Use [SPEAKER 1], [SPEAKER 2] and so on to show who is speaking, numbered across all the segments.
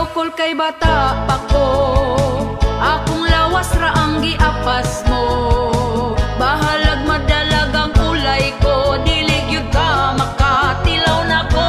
[SPEAKER 1] bukol kay bata pa ko. Akong lawas ra ang giapas mo. Bahalag madalag ang ulay ko, dili gyud ka makatilaw na ko.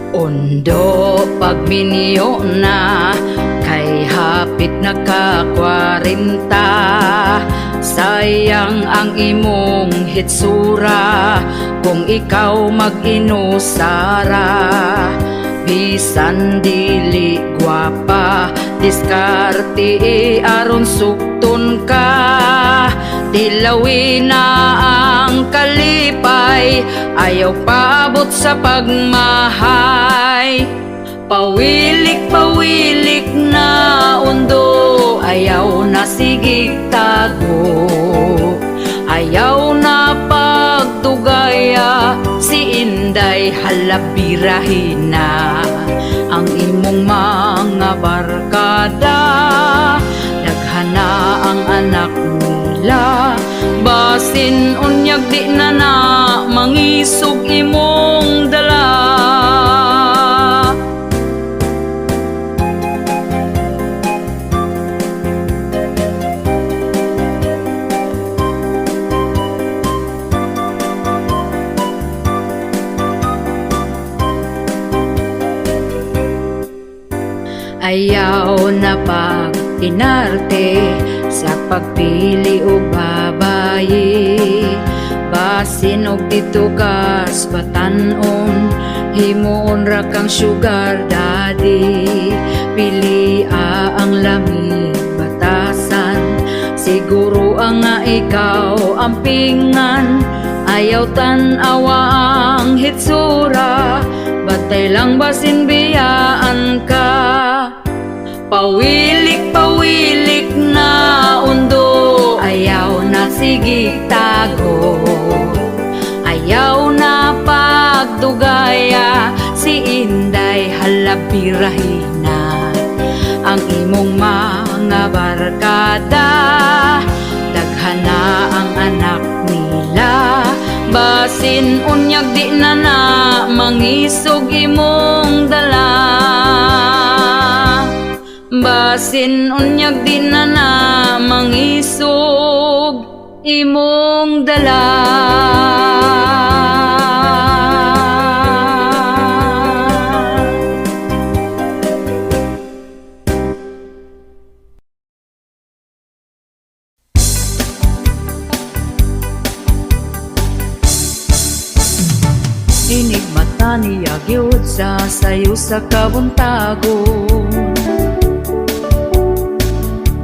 [SPEAKER 1] Ondo pagminyo na kay hapit na ka 40. Sayang ang imong hitsura kung ikaw mag-inusara. Bisan dili gwapa, diskarte aron sukton ka. Dilawin na ang kalipay, ayaw paabot sa pagmahay. Pawilik-pawilik na undo, ayaw na sigig tago. Ayaw na pagtugaya, si Inday halabirahin na. Ang imong mga barkada, daghana ang anak nila. Basin unyag di na na mangisog imong dala. Ayaw na pag-inarte sa pagpili o babayi. Basin og dito kas batanon, himuon ra kang sugar daddy. Pili ang lamig batasan, siguro ang nga ikaw ampingan. Ayaw tan-awa ang hitsura, batay lang basin biyaan ka. Pawilik-pawilik na undo, ayaw na sigig tago. Ayaw na pagdugaya, si Inday halabirahin na. Ang imong mga barkada, daghana ang anak nila. Basin unyag di na na mangisog imong dala. Basin unyag di na na mangisog imong dala. Inig mata niya gyud sa sayo sa kabuntagon.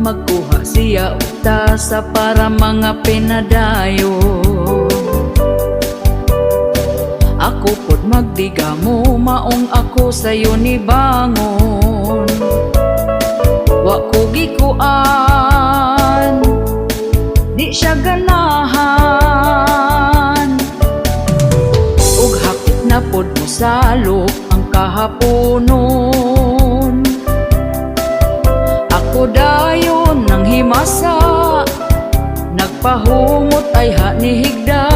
[SPEAKER 1] Magkuha siya utasa para mga pinadayo. Ako pod magdiga mo, maong ako sayo ni bangon. Wa ko gikuan, di siya ganahan. Ug hapit na pod mo salok ang kahaponon. Ako dayon ng himasa, nagpahumot ay hanihigda.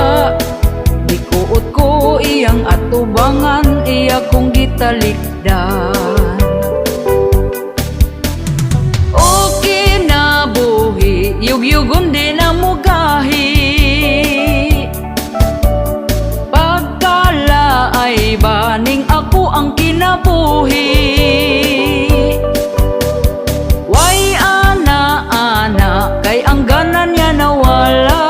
[SPEAKER 1] Dikuot ko iyang atubangan, iya kong gitalikdan. O kinabuhi, yugyugon din ang mugahi. Pagkala ay baning ako ang kinabuhi. Kay ang ganan niya nawala.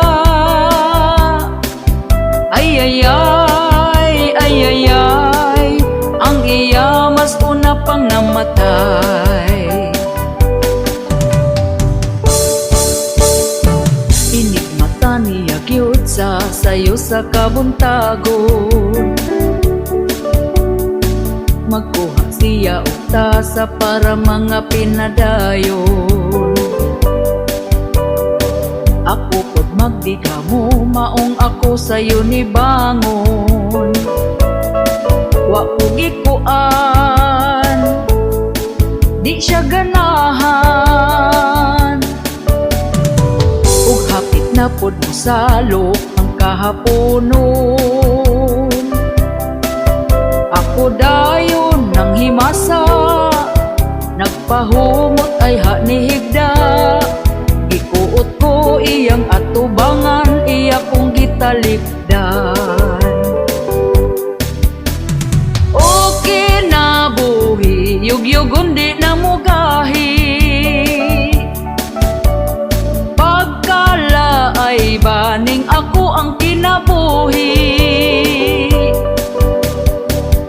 [SPEAKER 1] Ay ay ay, ay ay ay, ang iya mas una pang namatay. Inigmata niya gyud sa sayo sa kabuntagon. Magkuha siya og tasa para mga pinadayon. Ako pod magdiga mo, maong ako sayo ni bangon. Wa ko gikuan, di siya ganahan. Ug hapit na pod mo salok ang kahaponon. Ako dayon nang himasa, nagpahumot ay hanihigda. Gikuot ko iyang atubangan, iya kong gitalipdan. Okay na buhi, yugyugon di na mugahi. Pagkala ay baning ako ang kinabuhi.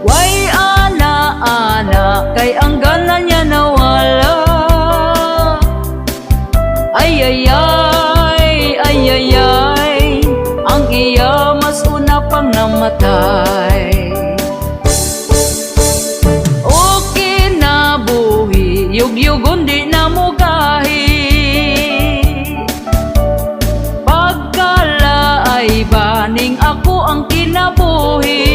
[SPEAKER 1] Way ana-ana, kay ang gana niya nawala. Ay ay ay, ay ay ay, ang iya mas una pang namatay. Okay na buhi, yugyugon di na mugahi. Pagkala ay baning ako ang kinabuhi.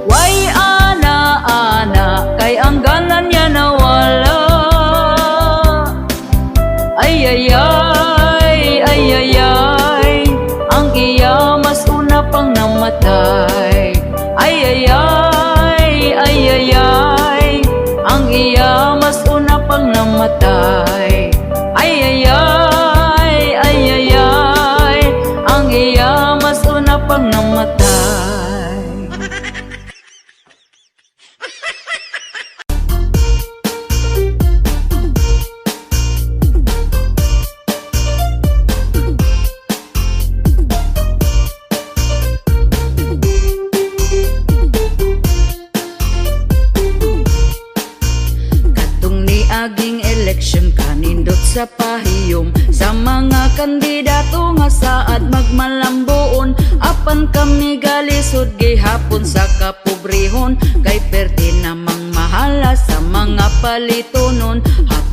[SPEAKER 1] Way ana-ana, kay ang gana niya nawala. Ay ay ay, ay ay ay, ang iya mas una pang namatay. Ay ay ay, ay ay ay, ang iya mas una pang namatay. Ay ay ay, ay ay ay, ang iya mas una pang namatay. Aging eleksyon kanindot sa pahiyom sa mga kandidato nga saad magmalambuon. Apan kami galisod gihapon sa kapobrehon, kay perte namang mahala sa mga palitonon.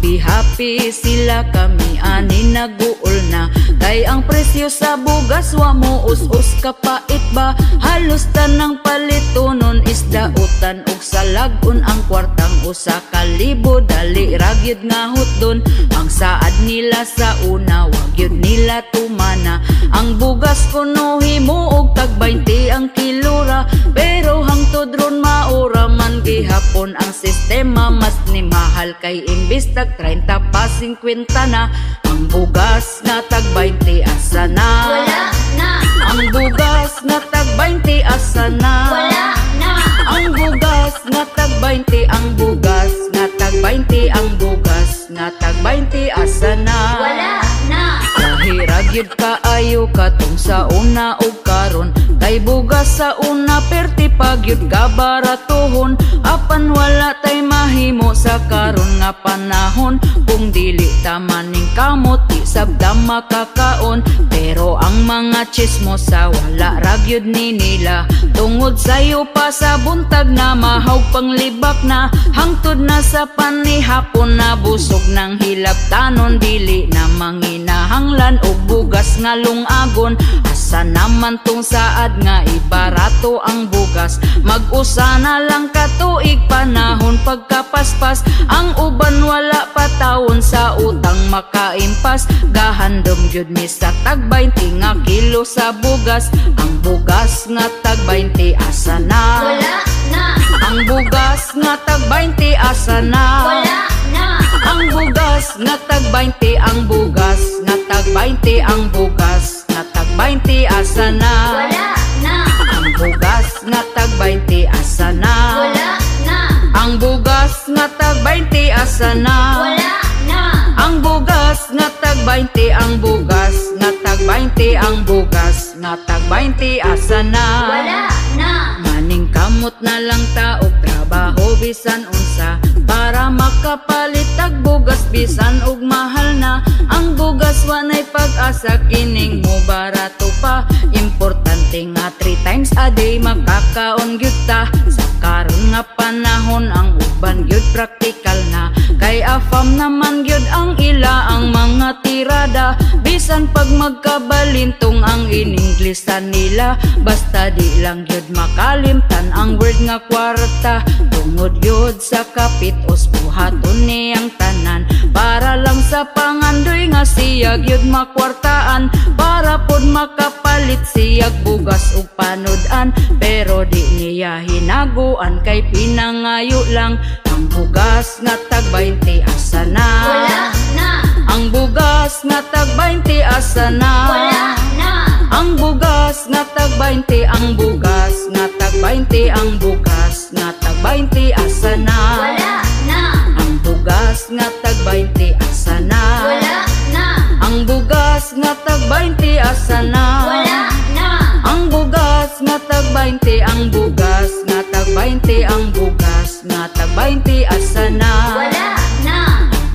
[SPEAKER 1] Happy sila kami ani naguol na, kay ang presyo sa bugas wa mo us-us kapait ba. Halos tanang palitonon isdautan og salagon, ang kwartang usa ka libo dali ragyod nga hutdon. Ang saad nila sa una wag yun nila tumana. Ang bugas kuno himo og tag 20 ang kilora, pero hangtod ron maura man gihapon ang sistema. Mas ni mahal kay imbis tag 30 pa 50 na. Ang bugas nga tag 20 asa na?
[SPEAKER 2] Wala na.
[SPEAKER 1] Ang bugas nga tag 20 asa na?
[SPEAKER 2] Wala na.
[SPEAKER 1] Ang bugas nga tag 20, ang bugas nga tag 20, ang bugas nga tag 20 asa na?
[SPEAKER 2] Wala na.
[SPEAKER 1] Lahirag yun kaayo katong sa una o karon, kay bugas sa una perti pag yun kabaratuhon. Apan wala tay mahimo sa karon nga panahon, kung dili tamaning kamot di sabda makakaon. Pero ang mga chismos sa wala ragyod ni nila, tungod sayo pa sa buntag na mahaw panglibak na. Hangtod na sa panihapon na busog ng hilabtanon, dili na manginahanglan og bugas nga lungagon. Asa naman tong saad nga ibarato ang bugas, mag-usa na lang katuig panahon pagkapaspas. Ang uban wala pa taon sa utang makaimpas, gahandom gyud mi sa tag 20 nga kilo sa bugas. Ang bugas nga tag 20 asa na?
[SPEAKER 2] Wala na.
[SPEAKER 1] Ang bugas nga tag 20 asa na?
[SPEAKER 2] Wala na.
[SPEAKER 1] Ang bugas nga tag 20, ang bugas nga tag 20, ang bugas nga tag 20 asa na?
[SPEAKER 2] Wala na.
[SPEAKER 1] Ang bugas nga tag 20 asa na?
[SPEAKER 2] Wala na.
[SPEAKER 1] Ang bugas nga tag 20 asa na?
[SPEAKER 2] Wala na.
[SPEAKER 1] Ang bugas nga tag 20, ang bugas nga tag tag 20 ang bugas, nga tag 20 asa na.
[SPEAKER 2] Wala na.
[SPEAKER 1] Maning kamot na lang ta og trabaho bisan unsa, para makapalit tag bugas bisan og mahal na. Ang bugas wanay pag-asa, kining mo barato pa. Importante nga 3 times a day makakaon gyud ta. Sa karon nga panahon ang uban gyud praktikal na, kay afam naman gyud ang ila ang mga tirada. Bisan pag magkabalintong ang in-Inglesan nila, basta di lang gyud makalimtan ang word nga kwarta. Tungod gyud sa kapitos buhaton ni ang tanan, para lang sa pangandoy nga siya gyud makwartaan, para pod makapalit siyag bugas ug panodan. Pero di niya hinaguan kay pinangayo lang. Ang bugas nga tag 20 asa na.
[SPEAKER 2] Wala na.
[SPEAKER 1] Ang bugas nga tag 20 asa na.
[SPEAKER 2] Wala na.
[SPEAKER 1] Ang bugas nga tag 20, ang bugas nga tag 20, ang bugas nga tag 20 asa na.
[SPEAKER 2] Wala na.
[SPEAKER 1] Ang bugas nga tag 20 asa na.
[SPEAKER 2] Wala na.
[SPEAKER 1] Ang bugas nga tag 20 asa na.
[SPEAKER 2] Wala na.
[SPEAKER 1] Ang bugas nga tag 20, ang bugas nga tag 20, ang bugas nga tag 20 asa na.
[SPEAKER 2] Wala na.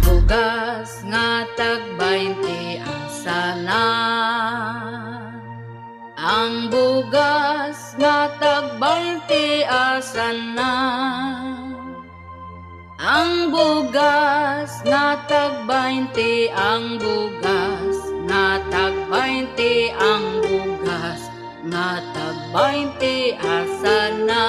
[SPEAKER 1] Bugas nga tag 20 asa na. Ang bugas nga tag 20 asa na. Ang bugas nga tag 20, ang bugas nga tag 20, ang bugas nga tag 20 asa na.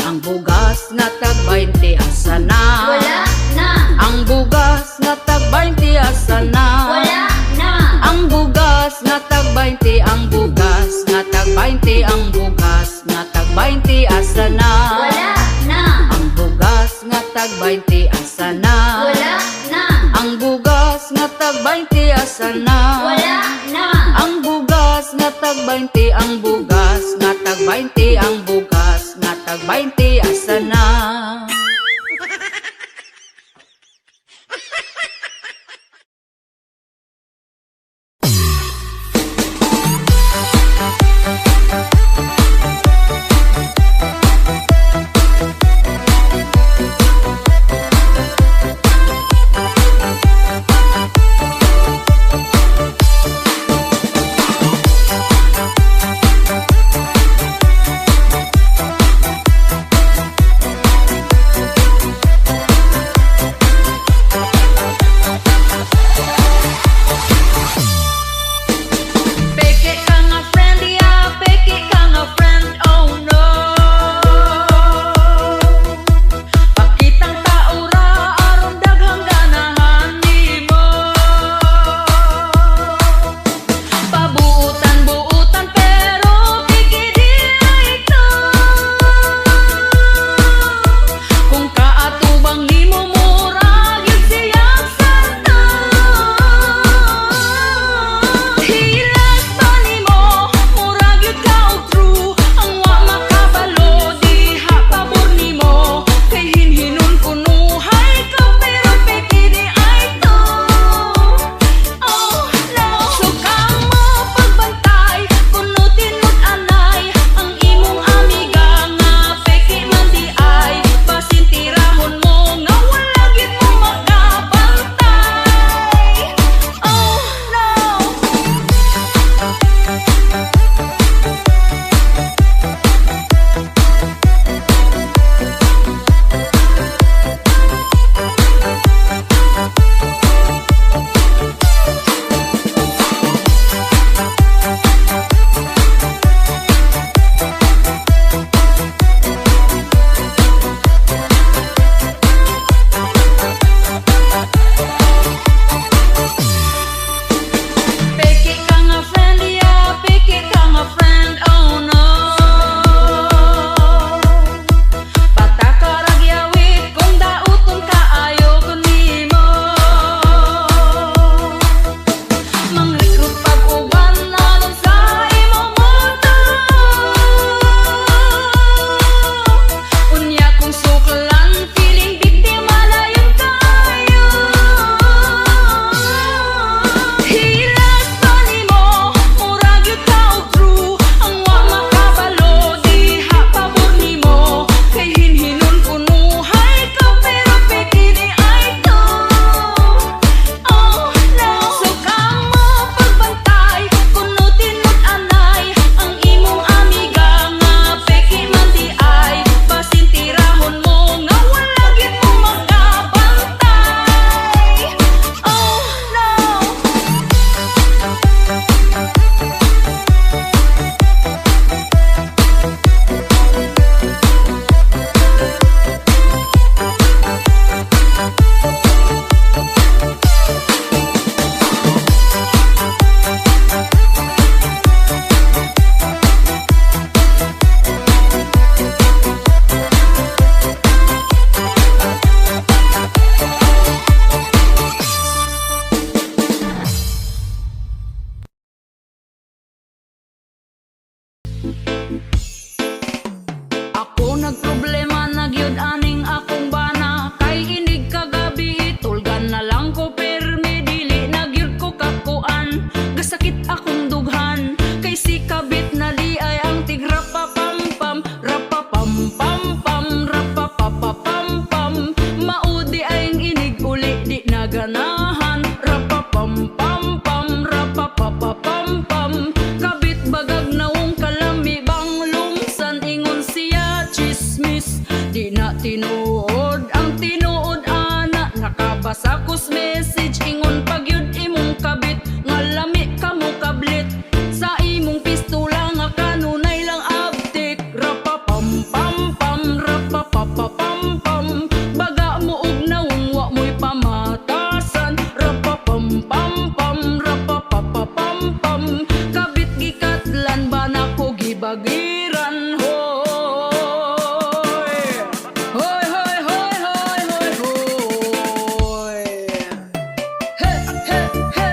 [SPEAKER 1] Ang bugas nga tag 20 asa na.
[SPEAKER 2] Wala na.
[SPEAKER 1] Ang bugas nga tag 20 asa na.
[SPEAKER 2] Wala na.
[SPEAKER 1] Ang bugas nga tag 20, ang bugas nga tag 20, ang bugas nga tag 20 asa na.
[SPEAKER 2] Wala na.
[SPEAKER 1] Ang bugas nga tag 20 asa na.
[SPEAKER 2] Wala na.
[SPEAKER 1] Ang bugas nga tag 20 asa na.
[SPEAKER 2] Wala na.
[SPEAKER 1] Ang bugas nga tag 20, ang bugas nga tag 20, ang bugas nga tag 20 asa na. Ako nagproblema nagyod aning akong bana, kay inig kagabi tulgan na lang ko permi, dili nagyod ko kakuan, gasakit akong dughan, kay si kabit na di ay ang tigra pa pam pam, rapa pam pam pam, rapa pa pa pam pam, maudi ay ang inig uli di naganahan, rapa pam pam pam, rapa pa pa pam pam, kabit bagag nawong kalami bang lumsan, ingon siya chismis, di na tinuod ang tinuod ana, nakabasa kus message, ingon pagyud imong kabit nga lami kamo kablit, sa imong pistola nga kanunay lang abtik, rapa pam pam pam, rapa pa pa pam pam, baga mo og nawong wa mo'y pamatasan, rapa pam pam pam, rapa pa pa pam pam, kabit gikatlan ba na ko gibagiran, hoy hoy hoy hoy hoy hoy hoy, he he he,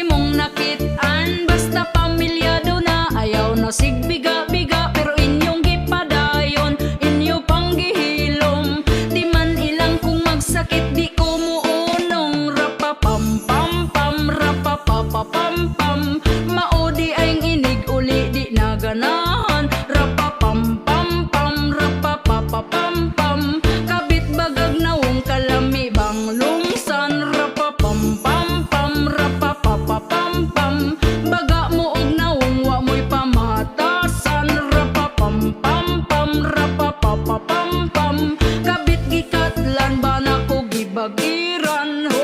[SPEAKER 1] imong nakitaan basta pamilyado na, ayaw na sigbiga-biga pero inyong gipadayon, inyo pang gihilom, di man ilang kung magsakit di ko muunong, rapa pam pam pam, rapa pa pa pam pam, maudi ay ang inig uli di naganahan, rapa pam pam pam, rapa pa pa pam pam, kabit bagag nawong kalami bang lumsan, rapa pam pam pam, rapa pa pa pam pam, baga mo og nawong wa mo'y pamatasan, rapa pam pam pam, rapa pa pa pam pam, kabit gikatlan ba na ko gibagiran, hoy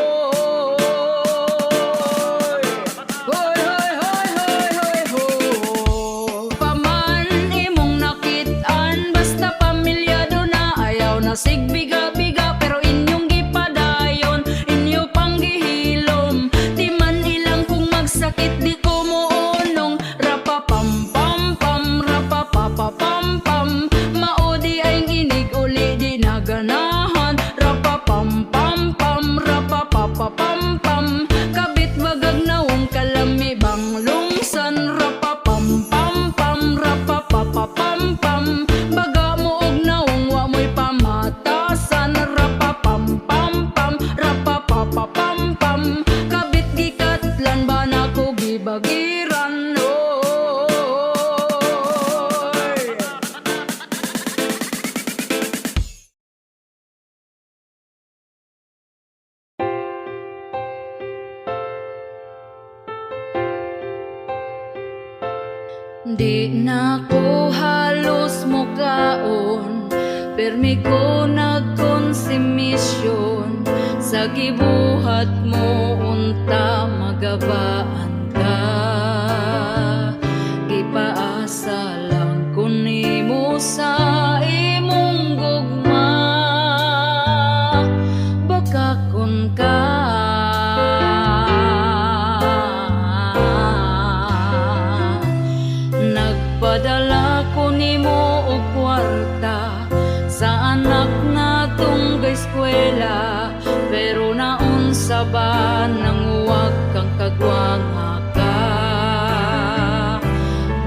[SPEAKER 1] hoy hoy hoy hoy hoy hoy, paman imong nakitaan basta pamilyado na, ayaw na sigbiga-biga pero inyong gipadayon, inyo pang gihilom, di man ilang kung magsakit di ko muunong, rapa pam pam pam, rapa pa pa pam pam, maudi ay ang inig uli di naganahan, rapa pam pam pam, rapa pa pa pam pam, kabit bagag nawong kalami bang lungsan, rapa pam pam pam, rapa pa pa pam pam, baga mo og nawong wa mo'y pamatasan, rapa pam pam pam, rapa pa pa pam pam, kabit gikatlan ba na ko gibagiran, hoy di na ko halos mukaon, permi ko nagkonsumisyon, sa gibuhat mo unta magabaan ka, gipaasa lang ko nimo sa imong gugma, baka kun ka nagpadala ko nimo og kwarta sa anak natong eskwela, pero naunsa ba nang huwag kang kagwanga ka,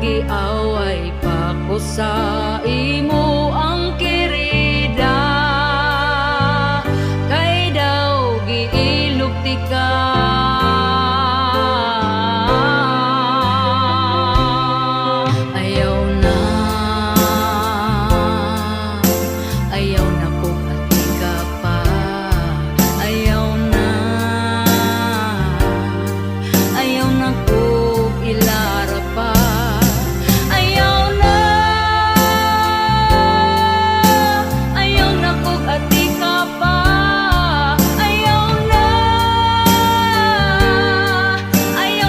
[SPEAKER 1] giaway pa ko sa imo ang kirida, kay daw giilugti ka, ayaw na kung ati ka pa, ayaw na kung ilara pa, ayaw na kung ati ka pa, ayaw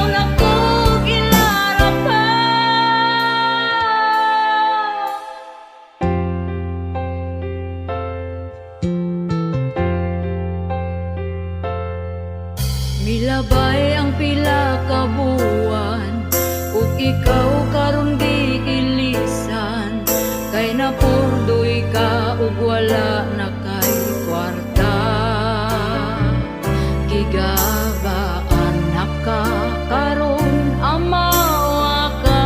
[SPEAKER 1] na kung ilara pa. Milabay ang pila ka buwan, ug ikaw karon giilisan, kay napurdoy ka ug wala na kay kwarta, gigabaan na ka karon amawa ka,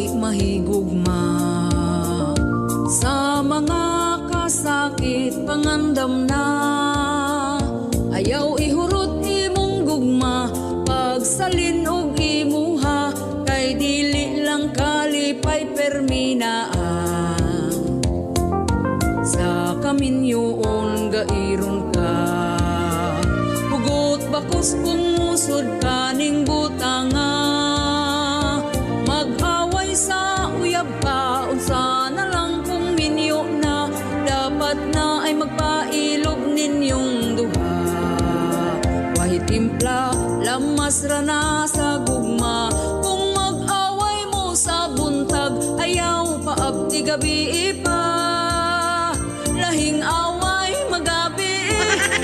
[SPEAKER 1] di mahigugma. Sa mga kasakit pangandam na, ayaw ihurot imong gugma, pagsalin og imuha, kay dili lang kalipay perminaan. Sa kaminyoon gairon ka, hugot bakos kung musod kaning butanga. Mag-away sa uyab ka, unsa na lang kung minyo na, dapat na ay magpailog ninyong duha. Wahi timpla, lamas ra na sa gugma, kung mag-away mo sa buntag, ayaw paabti gabi pa. Lahing away magabi,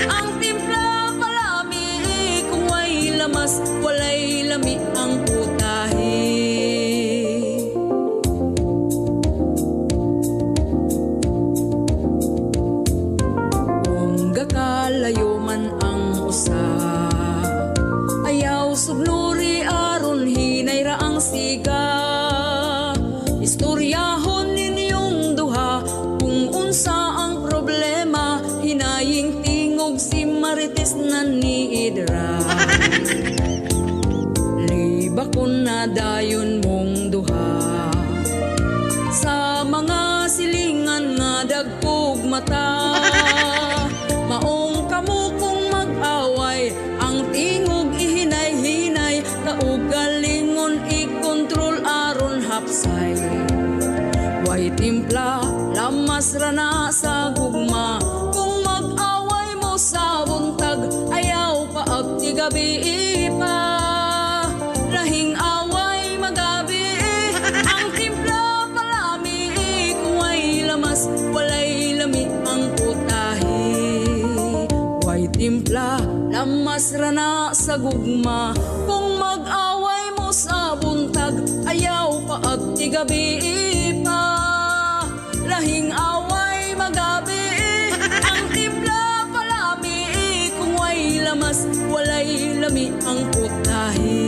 [SPEAKER 1] ang timpla palami, kung way lamas, walay lami ang putahe. Kung gakalayo man ang usa, ayaw sugnuri aron hinay ra ang siga. Istoryahon ninyong duha, kung unsa ang problema, hinaying tingog si Marites na ni Idra. Libakon na dayon mong duha, sa mga silingan nga dagkog mata. Maong kamo kung mag-away, ang tingog ihinay-hinay, kaugalingon ikontrol aron hapsay. Way timpla, lamas ra na sa gugma, kung mag-away mo sa buntag, ayaw paabti gabi pa. Lahing away magabi, ang timpla palami, kung way lamas, walay lami ang putahe. Way timpla, lamas ra na sa gugma, kung mag-away mo sa buntag, ayaw paabti gabi pa. Lahing away magabi, ang timpla palami, kung way lamas, walay lami ang putahe.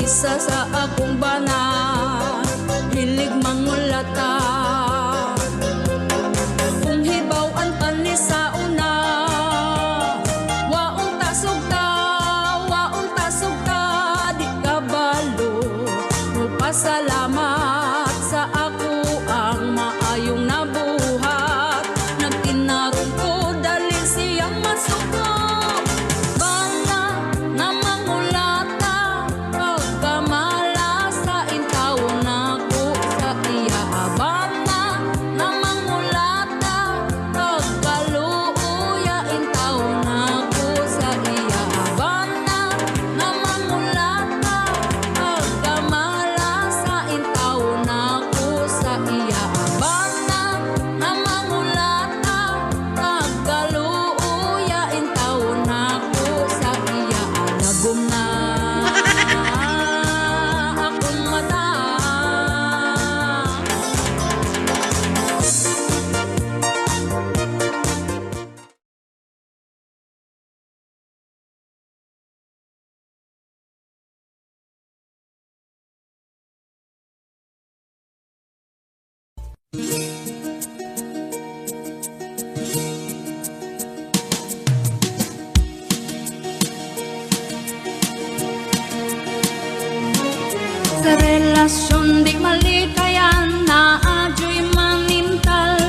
[SPEAKER 1] isa sa akong bana, hilig mangulata. Kung hibaw-an pa ni sa una, waong tasog ta, di ka balo. Magpasalamat sa ako ang maayong nabuhat. Nagtinarong ko dali siyang masukap. Bana nga mangulata, pagkamala sa intaw na ko sa iya. Bana nga mangulata, pagkaluuya intaw na ko sa iya. Bana nga mangulata, pagkamala sa intaw na ko sa iya. Bana nga mangulata, pagkaluuya intaw na ko sa iya. Alagom na akong mata. Sa relasyon di malikayan, naadyo'y manintal.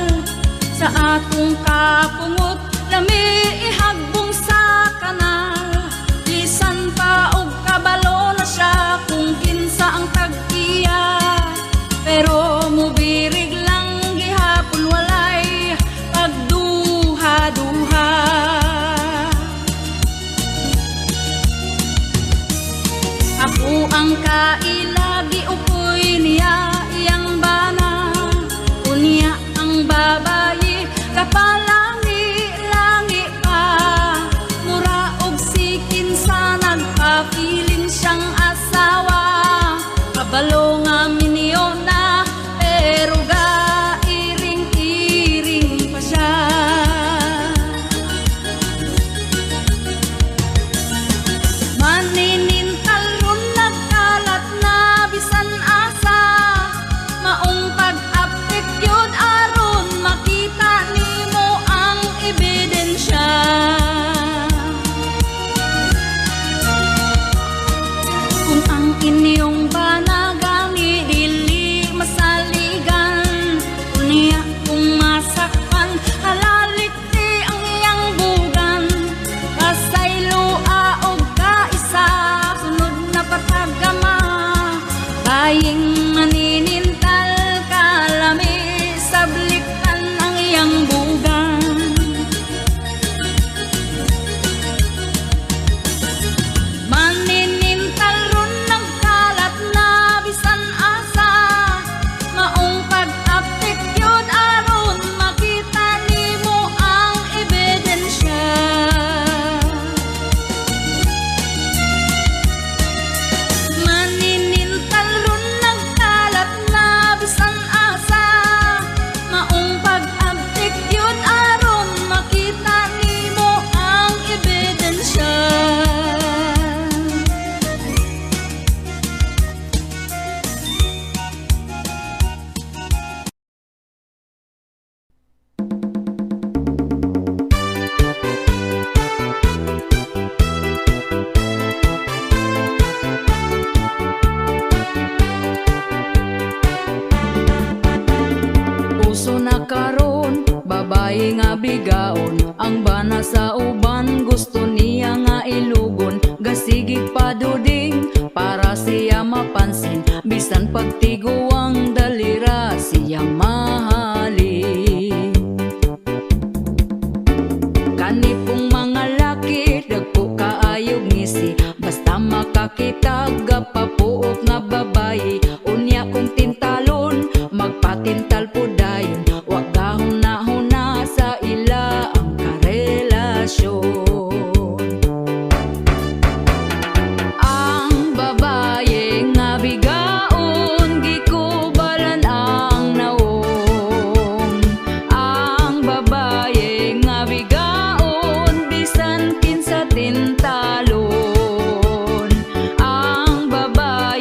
[SPEAKER 1] Sa atong kapungot, lami ihagbong sa kanal. Bisan pa og kabalo na siya kung kinsa ang tag-iya. Pero mubirig lang gihapon, walay pagduha-duha. Ako ang kailagi upoy niya iyang bana. Unya ang babayi kapalangi-langi pa. Mura og sikin sa nagpapiling siyang asawa. Kabalo nga minyo na pero gairing-iring pa siya. Maninintal ron nagkalat na bisan asa. Maong pag-apik yun aron makita nimo ang ebidensya. Kung ang inyong banagani dili masaligan, unya kung masakpan halalik di ang iyang bugan. Kasaylua og kaisa, sunod na patagama. Baying maninintal, kalami sabliktan ang iyang bugan. Maninintal ron nagkalat na bisan asa. Maong pag-apik yun aron makita nimo ang ebidensya. Maninintal ron nagkalat na bisan asa. Maong pag-apik yun aron makita nimo ang ebidensya. Uso na karon, babae nga bigaon. Ang bana sa uban, gusto niya nga ilugon. Gasigig paduding, para siya mapansin. Bisan pagtiguang dalira, siyang mahalin. Kanipong mga laki, dagko kaayog ngisi. Basta makakitag papuok nga babae. Unya kong tintalon, magpatintal po dayon. Wag gahuna-huna sa ila ang karelasyon. Ang babae nga bigaon, gikubalan ang naong. Ang babae nga bigaon, bisan kinsa tintalon. Ang babae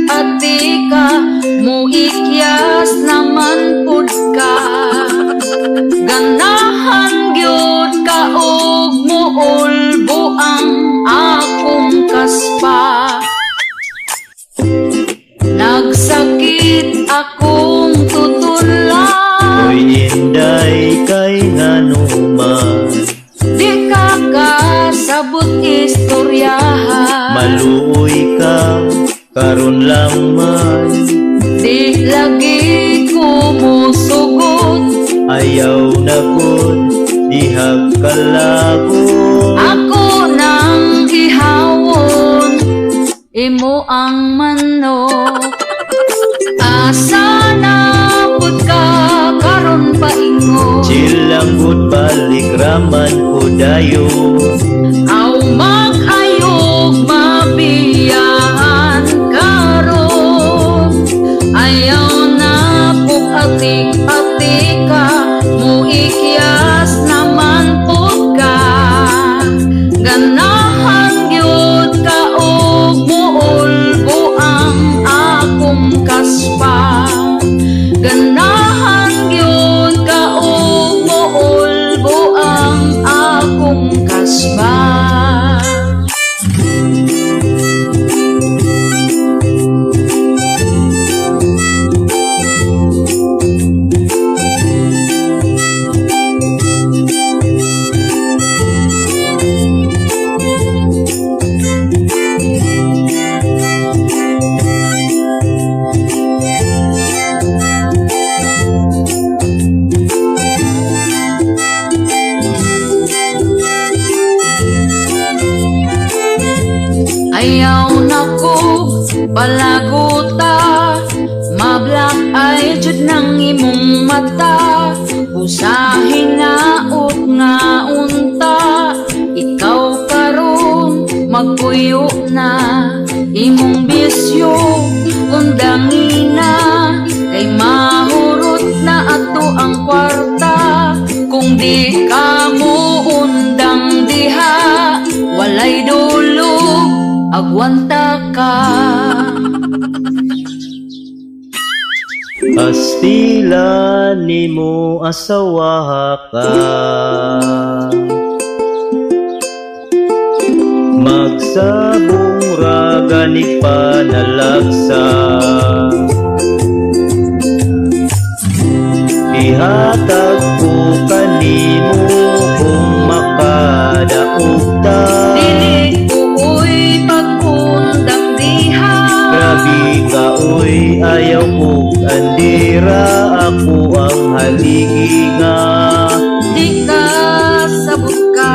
[SPEAKER 1] ati ka, muikyas naman pud ka. Ganahan gyud ka og muulbo ang akong kaspa. Nagsakit akong tutulan,
[SPEAKER 3] Uy, inday kay nganuman,
[SPEAKER 1] di ka kasabot istoryahan.
[SPEAKER 3] maluoy ka, karon lang man.
[SPEAKER 1] Di lagi ko musugot,
[SPEAKER 3] Ayaw na gud, dihag kalagot.
[SPEAKER 1] ako nang ihawon, imo ang manok. Asa na pud ka karon paingon,
[SPEAKER 3] Chill lang gud, balik raman ko dayon.
[SPEAKER 1] aw mag-ayog mabiyahan karon. Ayaw na po atik-atik ka, muikyas naman po ka. Ganahan gyud ka og muulbo ang akong kaspa. Ganahan gyud ka og muulbo ang akong kaspa. Ayaw na ko palaguta, mablak ay jud ng imong mata. Usahin na ut nga unta, ikaw karon magpuyo na. Imong bisyo undangina, kay mahurot na ato ang kwarta. Kung di ka mo undang diha, walay dulog, agwanta ka.
[SPEAKER 3] Astila nimo asawa ka, magsabong raga ni panalagsa. Ihatag ko kanimo kung makadaog ta.
[SPEAKER 1] Dili uoy pagundang diha,
[SPEAKER 3] Grabe ka oy, ayaw kong andira, ako ang haligi nga.
[SPEAKER 1] di ka sabot ka.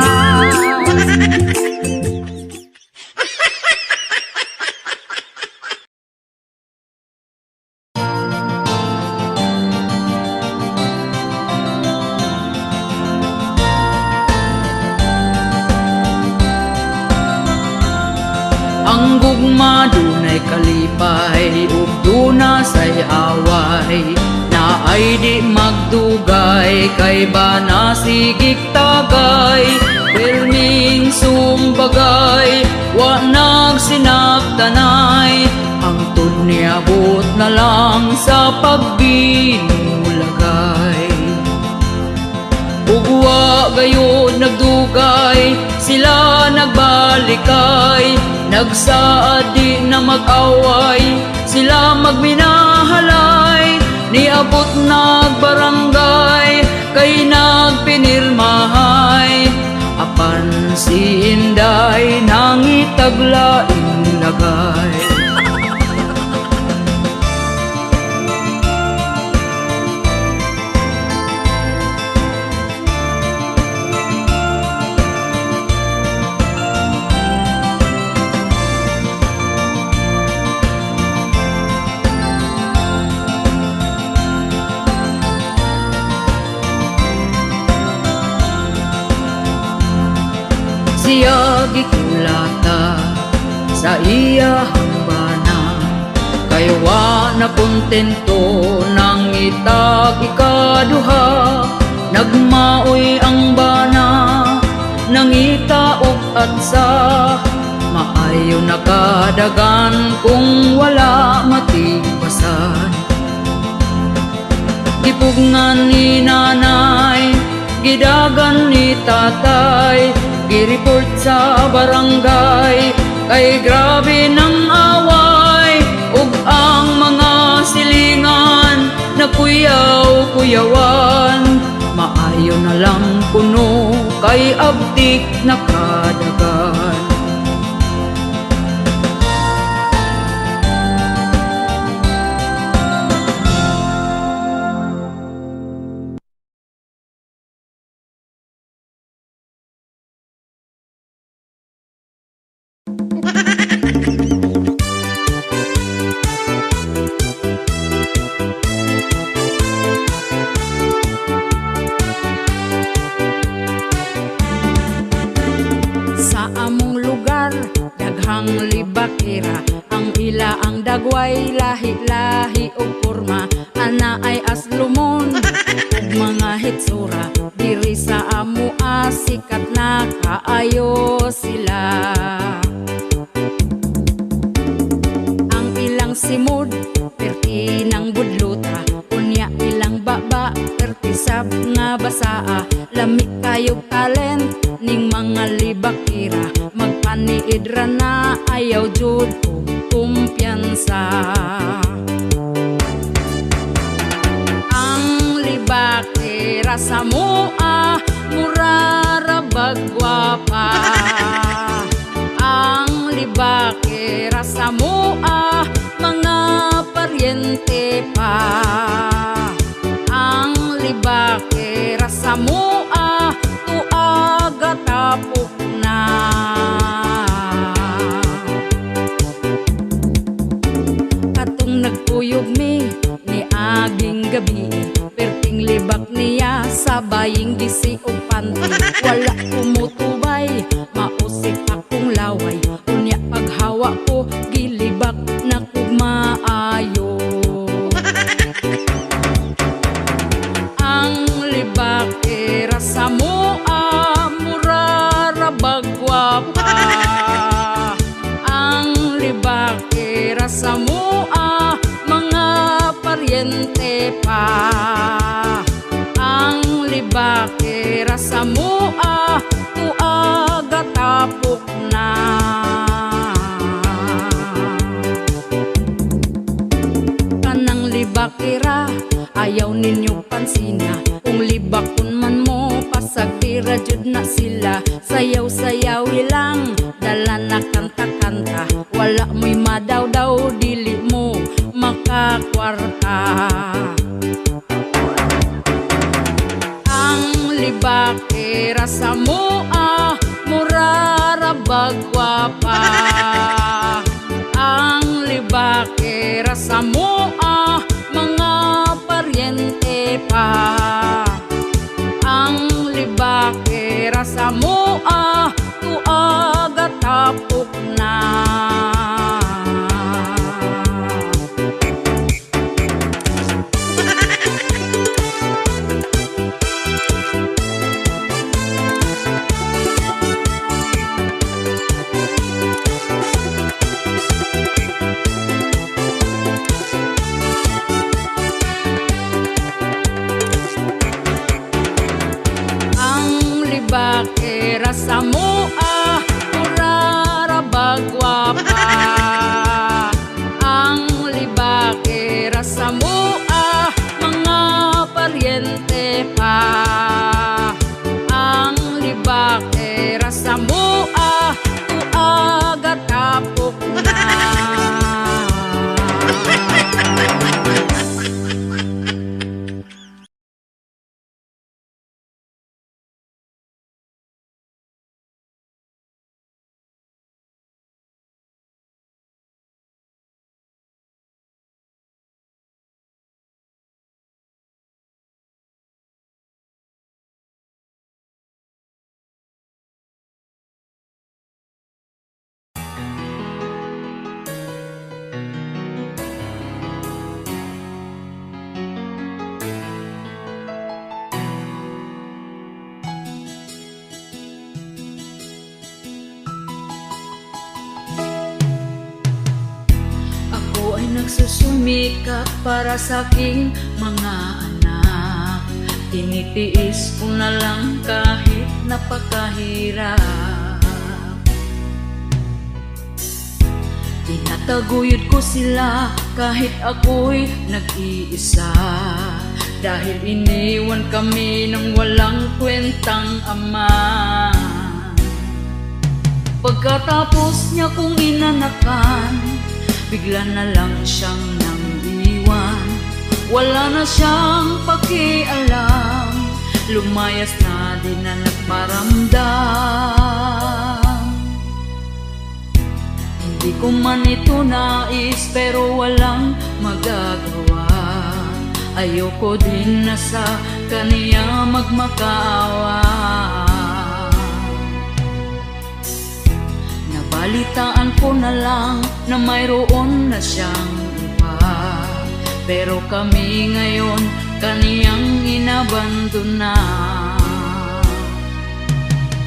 [SPEAKER 1] Ang gugma dunay kalipay, ug duna say away. Na ay di magdugay, kay ba nasigik tagay. Perming sumbagay, wa nagsinaktanay. Ang niabot na lang sa pagbinulagay. Ugwa gayon nagdugay, sila nagbalikay. Nagsaad di na mag-away, sila magminahalay. Niabot nagbarangay, kay nagpinirmahay. Apan si Inday nangitaglaing lagay. Siya gikulata sa iya hambana, kay wa na kontento nang itag ikaduha. Nagmaoy ang bana, nangita og atsa, maayo nakadagan kung wala matibasan. Gipugngan ni nanay, gidagan ni tatay, gireport sa barangay, kay grabe ng away, ug ang mga silingan na kuyaw-kuyawan. Maayo na lang kuno kay abtik nakadagan. Sa among lugar, daghang libakira, ang ila ang dagway, lahi-lahi o porma, ana ay aslumon ug mga hitsura. Diri sa amua sikat na kaayo sila. Ang ilang simod, perti ng budluta, unya ilang baba, perti sab nga basaa. Lami kayog talent ning mga libakira, magpaniidra na ayaw jud og kumpiyansa. Ang libakira sa mua, murara bagwapa. Ang libakira sa mua, mga paryente pa. Ang libakira sa mua, tuaga tapok na. Katong nagpuyog mi ni aging gabi, perting libak niya sa baying gisi o panty. Wala kumutubay, mausik akong laway, unya paghawa ko gilibak na kugmaayo. Ang libakira sa mua, murara bagwapa. Ang libakira sa mua, mga paryente pa. Ang libakira sa mua, tuaga tapok na. Kanang libakira, ayaw ninyo pansina, kung libakon man mo, pasagtira jud na sila. Sayaw-sayaw ilang, dala na kanta-kanta, wala mo'y madaw-daw, dili mo makakwarta. Ang libakira sa mua, murara bagwapa. Ang libakira sa mua, mga paryente pa. Ang libakira sa mua, tuaga tapok na. Libakira sa mua, murara bagwapa. Ang libakira sa mua, mga paryente pa. Ang libakira sa mua, tuaga tapok na. nagsusumikap para sa aking mga anak. Tinitiis ko na lang kahit napakahirap. Tinataguyod ko sila kahit ako'y nag-iisa, dahil iniwan kami ng walang kwentang ama. Pagkatapos niya kong inanakan, bigla na lang siyang nang-iwan. Wala na siyang pakialam, lumayas na din na nagparamdam. Hindi ko man ito nais pero walang magagawa. Ayoko din na sa kaniya magmakaawa. Nabalitaan ko na lang na mayroon na siyang iba, pero kami ngayon kaniyang inabandona.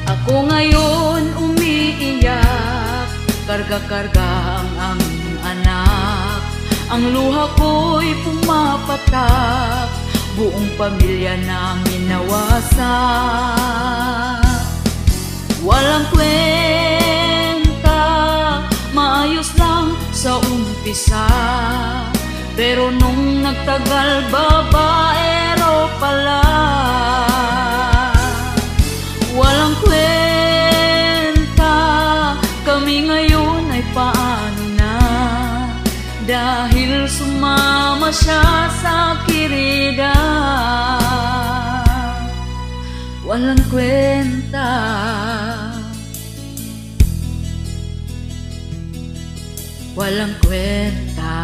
[SPEAKER 1] Ako ngayon umiiyak, karga-karga ang aming anak. Ang luha ko'y pumapatak, buong pamilya namin nawasak. Walang kwenta, maayos lang sa umpisa, pero nung nagtagal babaero pala. Walang kwenta, kami ngayon ay paano na, dahil sumama siya sa kirida. Walang kwenta, walang kwenta.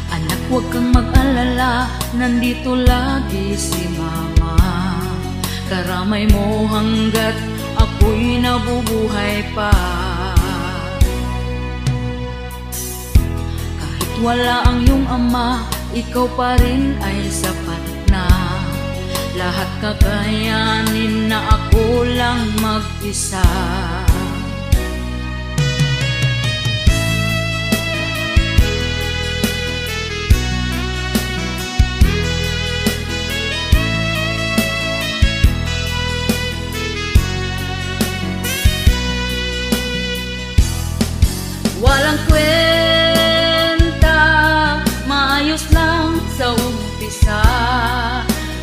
[SPEAKER 1] Anak, huwag kang mag-alala, nandito lagi si mama. Karamay mo hanggat ako'y nabubuhay pa. Kahit wala ang iyong ama, ikaw pa rin ay sapat na. Lahat kakayanin na ako lang mag-isa. Walang kwenta, maayos lang sa umpisa,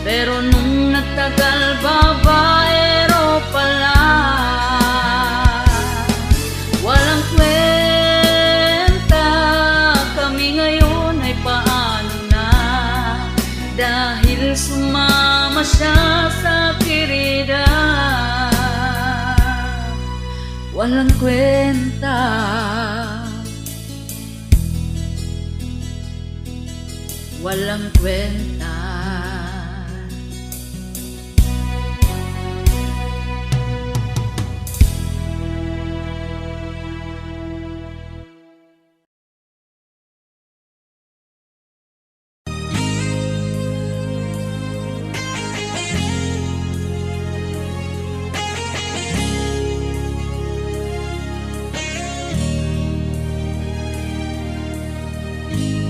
[SPEAKER 1] pero nung nagtagal babaero pala. Walang kwenta, kami ngayon ay paano na, dahil sumama siya sa kirida. Walang kwenta, walang kwenta.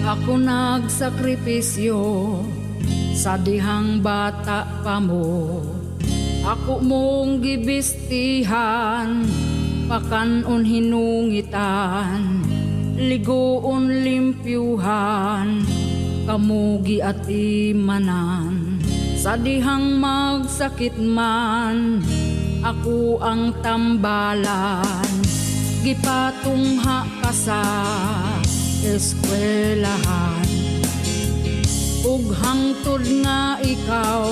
[SPEAKER 1] Ako nagsakripisyo sa dihang bata pa mo. Ako mong gibistihan, pakanon hinungitan, ligoon limpyuhan, kamugi at imanan. Sa dihang magsakit man, ako ang tambalan, gipatungha ka sa eskwelahan. Ug hangtod nga ikaw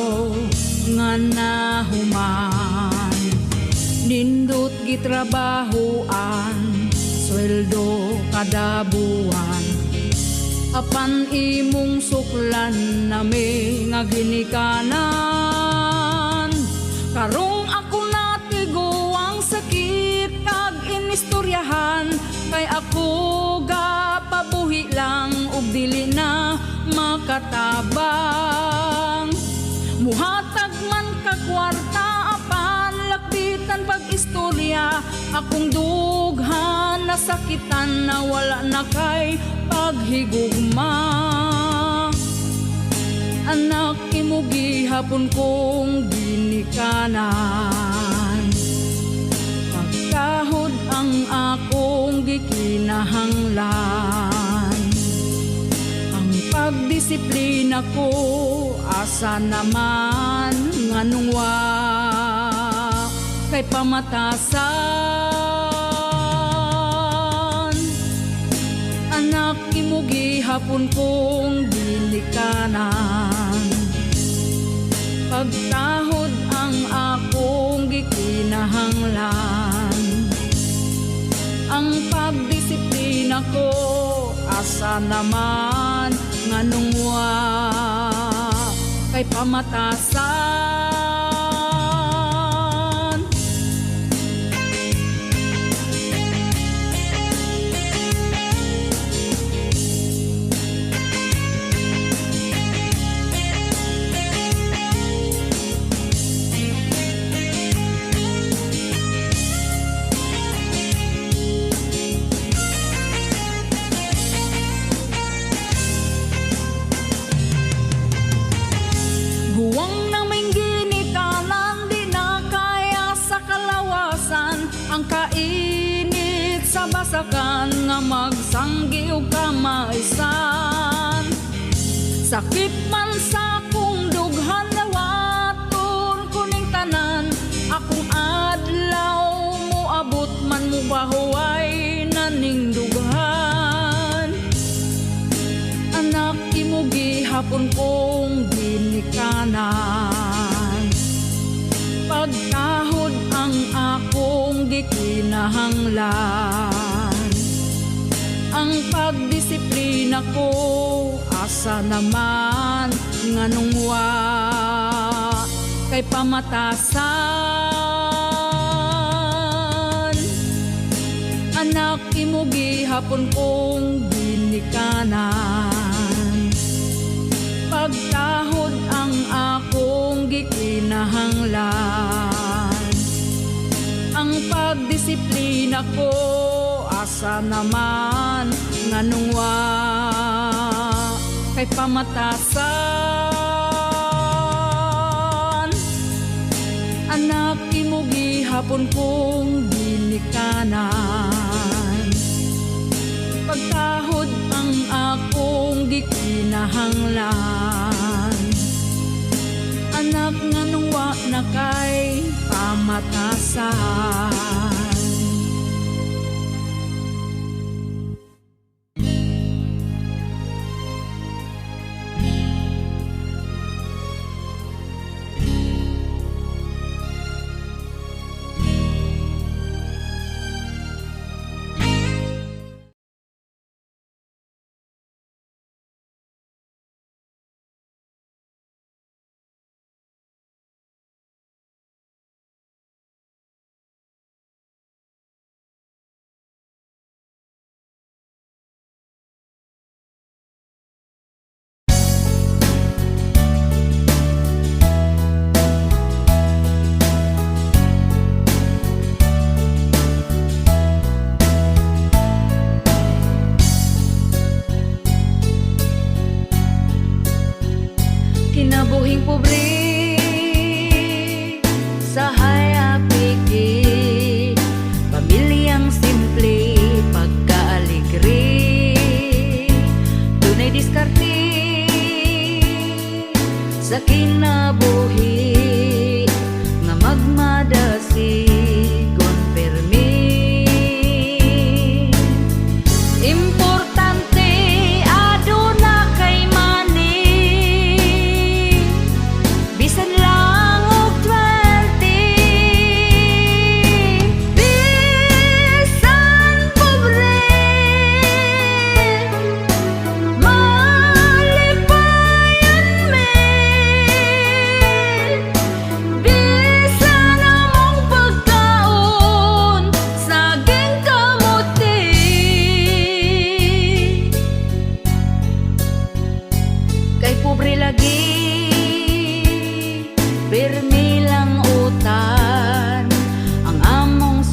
[SPEAKER 1] nga nahuman, nindot gitrabahoan, sweldo kada buwan. Apan imong suklan nami nga ginikanan. Karong ako natigo ang sakit kag inistoryahan, kay ako pabuhi lang ug dili na makatabang. Muhatag man ka kwarta apan lakbitan pag istorya makaya akong dughan nasakitan na wala na kay paghigugma. Anak imo gihapon kong ginikanan, pagkahod ang akong gikinahanglan. Ang pagdisiplina ko asa naman nganong wa kay pamatasan. Anak imo gihapon kong ginikanan, pagkahod ang akong gikinahanglan. Ang pagdisiplina ko asa naman nganong wa kay pamatasan. Huwang naming ginikanan, di na kaya sa kalawasan. Ang kainit sa basakan nga magsanggi o kamaisan. Sakit man sa kong dughan na waton kuning tanan. Akong adlaw mo abot man mo bahuay naning dughan. Anak imo gihapon kong ginikanan, pagkahod ang akong gikinahanglan. Ang pagdisiplina ko asa naman nganong wa kay pamatasan. Anak imo gihapon kong ginikanan, pagkahod ang akong gikinahanglan. Ang pagdisiplina ko asa naman nganong wa kay pamatasan. Anak imo gihapon kong ginikanan, pagkahod ang akong gikinahanglan. Anak nganong wa na kay pamatasan. Kinabuhing pobre sa hayapiki, pamilyang simple pagkaaligre, dunay diskarte sa kinabuhi nga magmadasigon permi. Importante aduna kay money, bisan lang og 20. Bisan pobre malipayan me, bisan among pagkaon saging kamuti. Kay pobre lagi pirmi lang utan ang among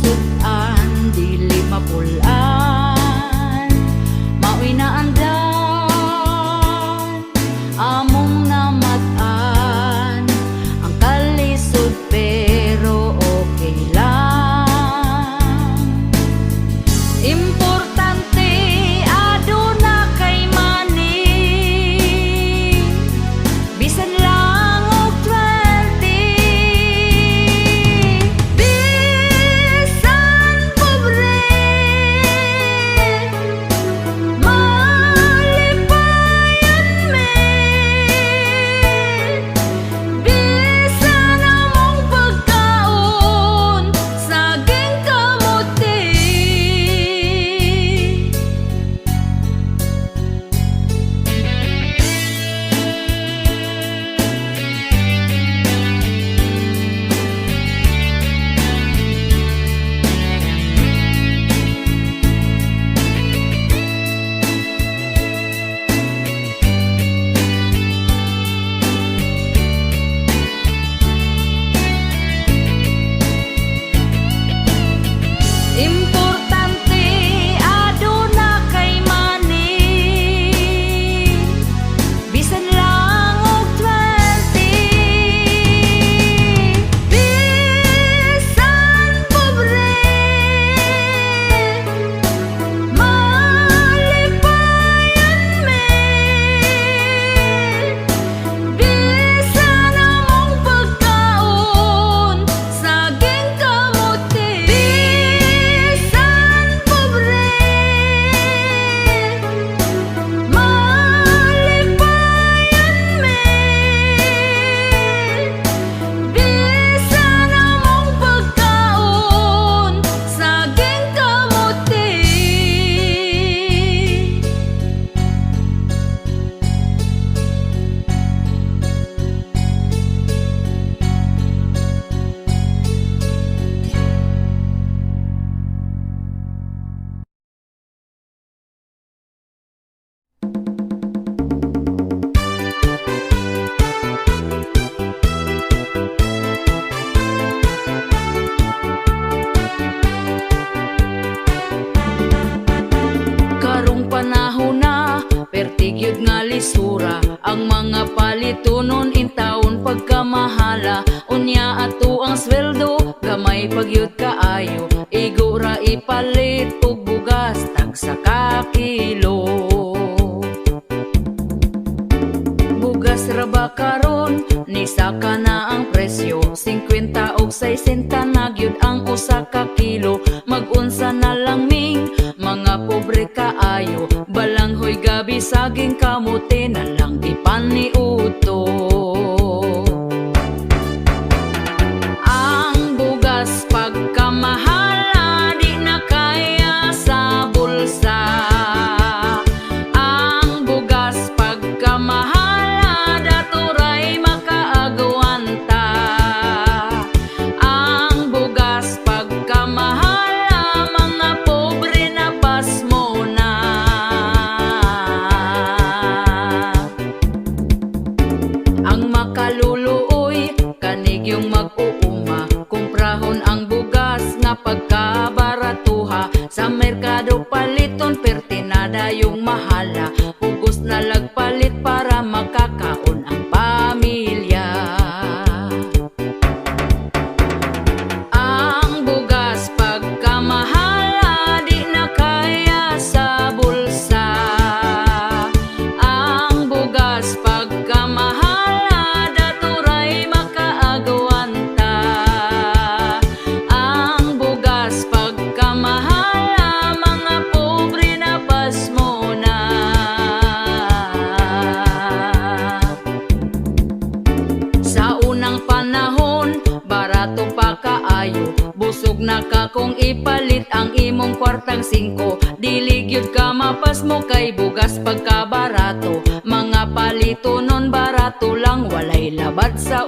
[SPEAKER 1] Ang mga palitunon in taon pagkamahala, unya ato ang sweldo gamay pagyud kaayo. Igura ipalit og bugas tag sa kakilo. Bugas ra ba karon ni saka na ang presyo, 50 og 60 na gyud ang usa ka kilo. Mag-unsa na lang ming mga pobre kaayo, balanghoy gabi saging kamote na lang ipaniuto. Ang bugas pagkamahala di na kaya sa bulsa. Ang bugas pagkamahala daturay makaagwanta. Ang bugas pagkamahala mga pobre na pasmo na. Ang makaluluoy kanig yung mag-uuma, kumprahon ang bugas nga pagkabaratuha. Sa merkado paliton pertinada yung mahala, pugos na lagpalit para makakaon ang pamilya. Ang bugas pagkamahala di na kaya sa bulsa. Ang bugas pagkamahala daturay makaagwanta. Ang bugas pagkamahala mga pobre na pasmo na. Sa unang panahon barato pa kaayo, busog na ka kung ipalit ang imong kwartang 5. Dili gyud ka mapasmo kay bugas pagkabarato. Mga palito nun barato lang, walay labad sa